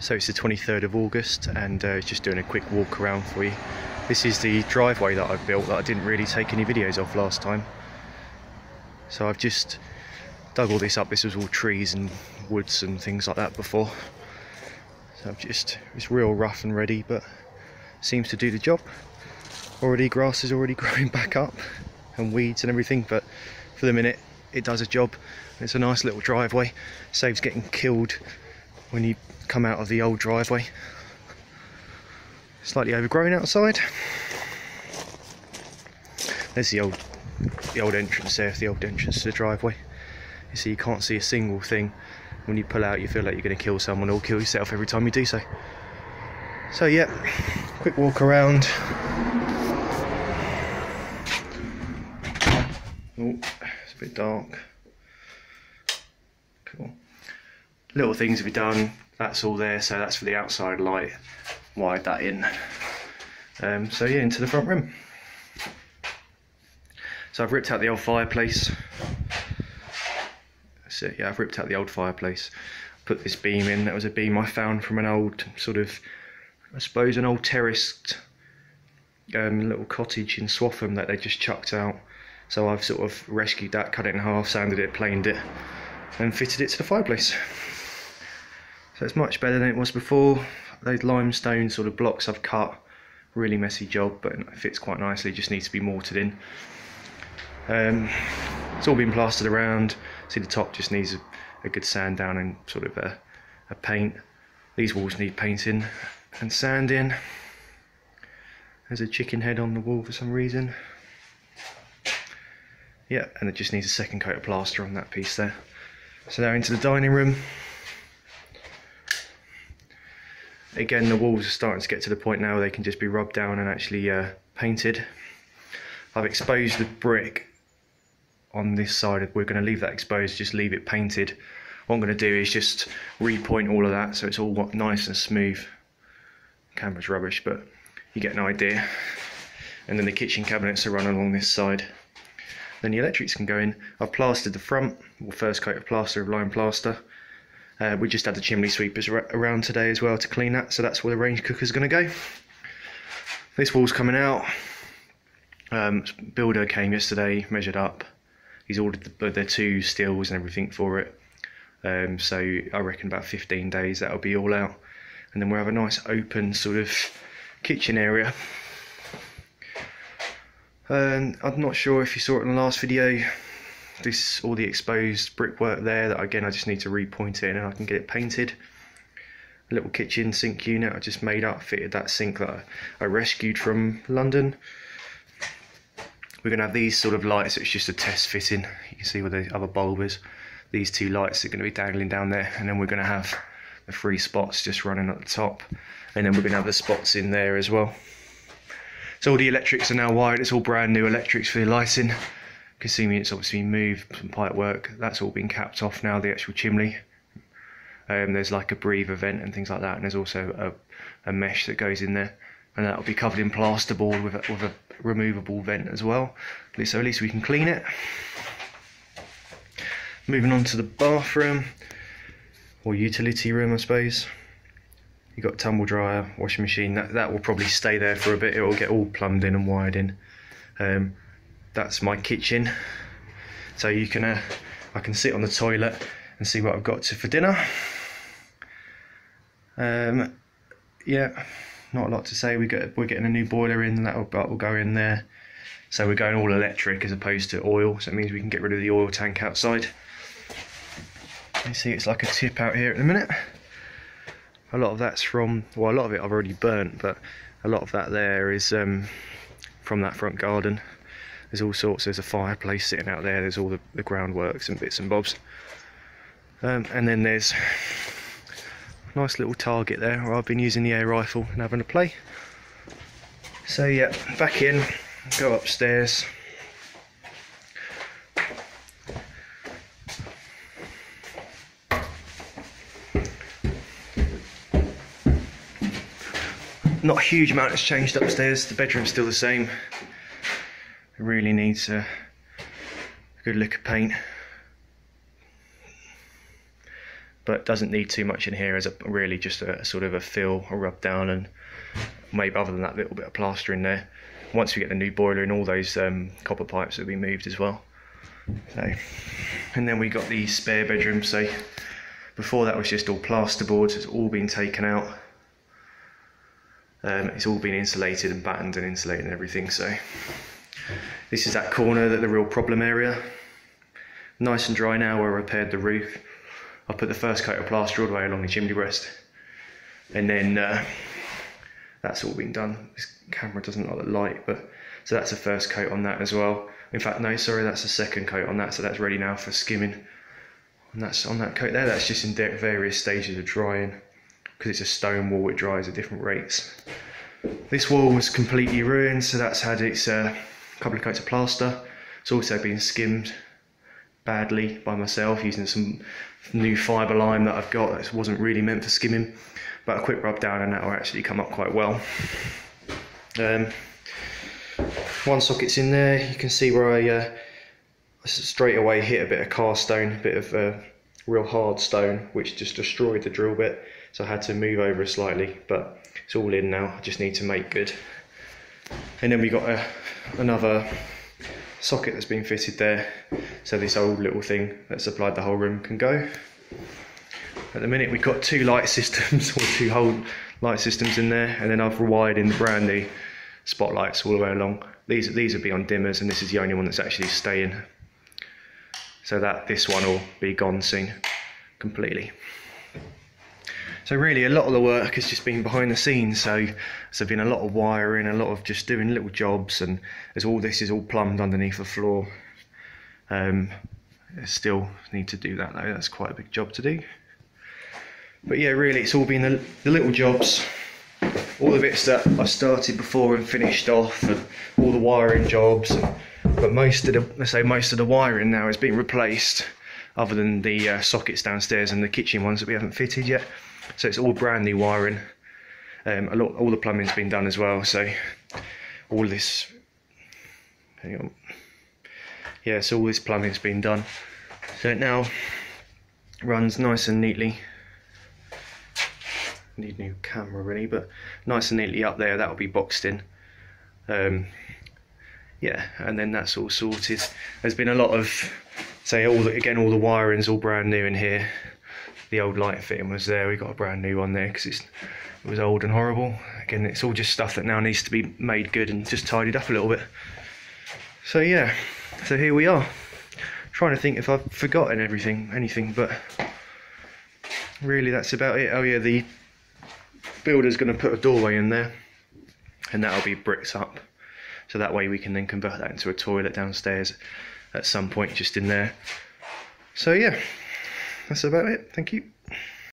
So it's the 23rd of August and just doing a quick walk around for you. This is the driveway that I've built that I didn't really take any videos of last time. So I've just dug all this up. This was all trees and woods and things like that before. So it's real rough and ready, but seems to do the job. Already grass is already growing back up and weeds and everything, but for the minute it does a job. It's a nice little driveway, saves getting killed when you come out of the old driveway. Slightly overgrown outside. There's the old entrance there, the old entrance to the driveway. You see, you can't see a single thing. When you pull out, you feel like you're going to kill someone or kill yourself every time you do so. So yeah, quick walk around. Oh, it's a bit dark. Cool. Little things to be done. That's all there, so that's for the outside light. Wired that in. So yeah, into the front room. So I've ripped out the old fireplace. That's it, yeah, I've ripped out the old fireplace. Put this beam in. That was a beam I found from an old sort of, I suppose, an old terraced little cottage in Swaffham that they just chucked out. So I've sort of rescued that, cut it in half, sanded it, planed it, and fitted it to the fireplace. So it's much better than it was before. Those limestone sort of blocks I've cut, really messy job, but it fits quite nicely, just needs to be mortared in. It's all been plastered around. See, the top just needs a good sand down and sort of a paint. These walls need painting and sanding. There's a chicken head on the wall for some reason. Yeah, and it just needs a second coat of plaster on that piece there. So now into the dining room. Again, the walls are starting to get to the point now where they can just be rubbed down and actually painted. I've exposed the brick on this side. We're going to leave that exposed, just leave it painted. What I'm going to do is just repoint all of that so it's all nice and smooth. Camera's rubbish, but you get an idea. And then the kitchen cabinets are run along this side. Then the electrics can go in. I've plastered the front, first coat of plaster of lime plaster. We just had the chimney sweepers around today as well to clean that, so that's where the range cooker's going to go. This wall's coming out. Builder came yesterday, measured up. He's ordered the two steels and everything for it. So I reckon about 15 days that'll be all out. And then we'll have a nice open sort of kitchen area. I'm not sure if you saw it in the last video. All the exposed brickwork there, that again I just need to repoint it and I can get it painted. A little kitchen sink unit I just made up, fitted that sink that I rescued from London. We're going to have these sort of lights. It's just a test fitting. You can see where the other bulb is. These two lights are going to be dangling down there, and then we're going to have the 3 spots just running at the top, and then we're going to have the spots in there as well. So all the electrics are now wired. It's all brand new electrics for the lighting. You can see me, it's obviously moved, some pipe work. That's all been capped off now, the actual chimney. There's like a breather vent and things like that, and there's also a mesh that goes in there, and that'll be covered in plasterboard with a removable vent as well, so at least we can clean it. Moving on to the bathroom, or utility room I suppose. You've got tumble dryer, washing machine, that will probably stay there for a bit. It will get all plumbed in and wired in. That's my kitchen, so you can I can sit on the toilet and see what I've got for dinner. Yeah, not a lot to say. We're getting a new boiler in, and that will go in there. So we're going all electric as opposed to oil, so it means we can get rid of the oil tank outside. You see it's like a tip out here at the minute. A lot of that's from, well, a lot of it I've already burnt, but a lot of that there is from that front garden. There's all sorts. There's a fireplace sitting out there. There's all the groundworks and bits and bobs. And then there's a nice little target there where I've been using the air rifle and having a play. So yeah, back in, go upstairs. Not a huge amount has changed upstairs. The bedroom's still the same. It really needs a good lick of paint. but doesn't need too much in here, as really just a sort of a fill, a rub down, and maybe other than that little bit of plaster in there. Once we get the new boiler in, all those copper pipes will be moved as well. So, and then we got the spare bedroom. So before that was just all plasterboard, so it's all been taken out. It's all been insulated and battened and insulated and everything. So this is that corner, the real problem area. Nice and dry now where I repaired the roof. I put the first coat of plaster all the way along the chimney breast, and then that's all been done. This camera doesn't like the light, but so that's the first coat on that as well. In fact, no, sorry, that's the second coat on that, so that's ready now for skimming. And that's on that coat there. That's just in various stages of drying, because it's a stone wall, it dries at different rates. This wall was completely ruined, so that's had its couple of coats of plaster. It's also been skimmed badly by myself using some new fibre lime that I've got that wasn't really meant for skimming, but a quick rub down and that will actually come up quite well. One socket's in there. You can see where I straight away hit a bit of cast stone, a bit of real hard stone, which just destroyed the drill bit, so I had to move over slightly, but it's all in now. I just need to make good. And then we got another socket that's been fitted there, so this old little thing that supplied the whole room can go. At the minute we've got two light systems, or two whole light systems in there, and then I've rewired in the brand new spotlights all the way along. These will be on dimmers, and this is the only one that's actually staying, so that this one will be gone soon completely. So really a lot of the work has just been behind the scenes, so there's been a lot of wiring, a lot of just doing little jobs, and as all this is all plumbed underneath the floor. Still need to do that though, that's quite a big job to do. But yeah, really it's all been the little jobs, all the bits that I started before and finished off, and all the wiring jobs, but most of the wiring now has been replaced, other than the sockets downstairs and the kitchen ones that we haven't fitted yet. So it's all brand new wiring. All the plumbing's been done as well, so all this, hang on, yeah, so all this plumbing's been done, so it now runs nice and neatly. Need a new camera really, but nice and neatly up there. That'll be boxed in. Yeah, and then that's all sorted. There's been a lot of, say, all the wiring's all brand new in here. The old light fitting was there. We got a brand new one there because it was old and horrible. Again, it's all just stuff that now needs to be made good and just tidied up a little bit. So yeah, so here we are. Trying to think if I've forgotten anything, but really that's about it. Oh yeah, the builder's going to put a doorway in there, and that'll be bricked up, so that way we can then convert that into a toilet downstairs at some point just in there. So yeah, that's about it. Thank you.